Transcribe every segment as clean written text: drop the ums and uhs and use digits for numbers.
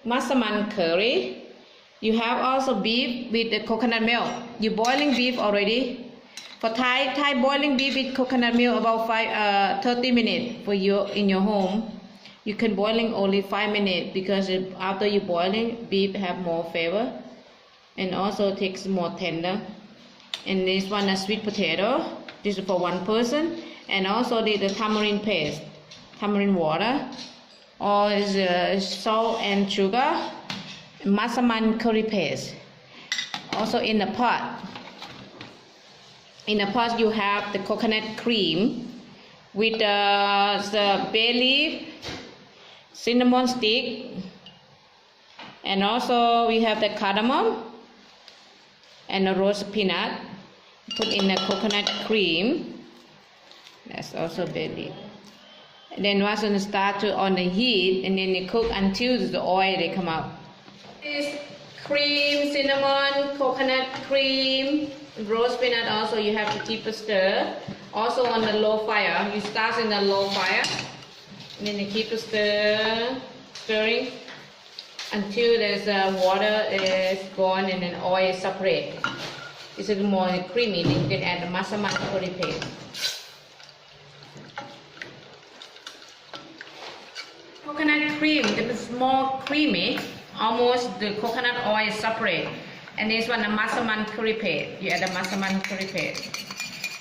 Masaman curry. You have also beef with the coconut milk. You boiling beef already. For Thai boiling beef with coconut milk about 30 minutes for you in your home. You can boiling only 5 minutes because after you boiling, beef have more flavor and also takes more tender. And this one is sweet potato. This is for one person. And also the tamarind paste, tamarind water. Or is salt and sugar. Masaman curry paste. Also in the pot. In the pot you have the coconut cream with the bay leaf, cinnamon stick, and also we have the cardamom and the roast peanut. Put in the coconut cream. That's also bay leaf. And then once you start to on the heat, and then you cook until the oil they come out. This cream, cinnamon, coconut cream, roast peanut also you have to keep a stir. Also on the low fire. You start in the low fire. And then you keep a stirring until there's water is gone and then oil is separate. This is more creamy. Then you can add the Masaman curry paste. Coconut cream, it's more creamy. Almost the coconut oil is separate. And this one, the Masaman curry paste. You add the Masaman curry paste.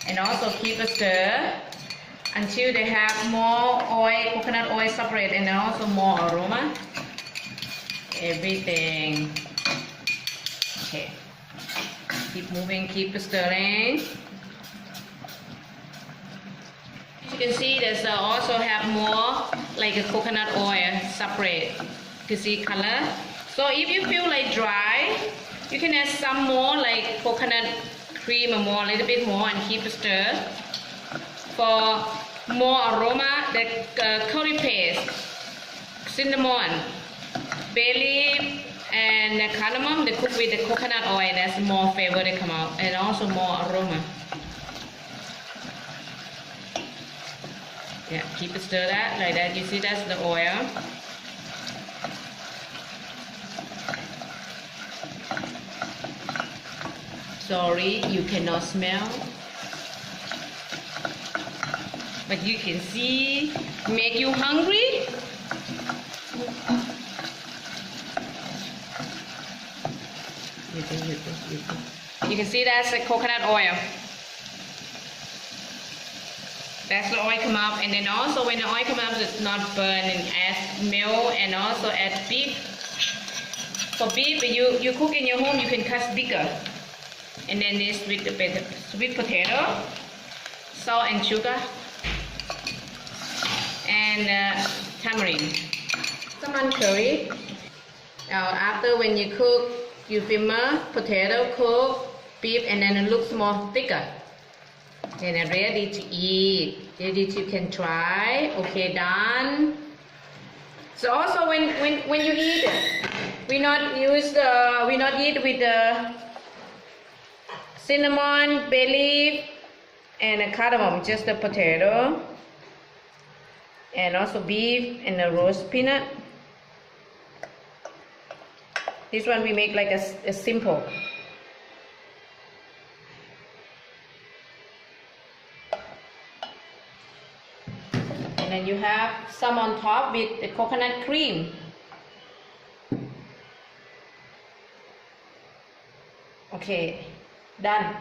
And also keep a stir until they have more oil, coconut oil separate, and then also more aroma. Everything. Okay. Keep moving, keep stirring. You can see there's also have more like a coconut oil separate. You see color. So if you feel like dry, you can add some more like coconut cream or more, a little bit more, and keep stir. For more aroma, the curry paste, cinnamon, bay leaf, and the cardamom, they cook with the coconut oil. That's more flavor they come out, and also more aroma. Yeah, keep stir that like that. You see that's the oil. Sorry, you cannot smell, but you can see. Make you hungry? You can see that's the coconut oil. That's the oil come up, and then also when the oil come up, it's not burn, and add milk and also add beef. For beef, you cook in your home, you can cut bigger. And then this with the sweet potato, salt and sugar, and tamarind. Masaman curry. Now after when you cook, you simmer potato, cook beef, and then it looks more thicker. Then ready to eat. Ready to can try. Okay, done. So also when you eat, we not eat with the cinnamon, bay leaf, and a cardamom, just the potato, and also beef and the roast peanut. This one we make like a simple. And then you have some on top with the coconut cream. Okay, done.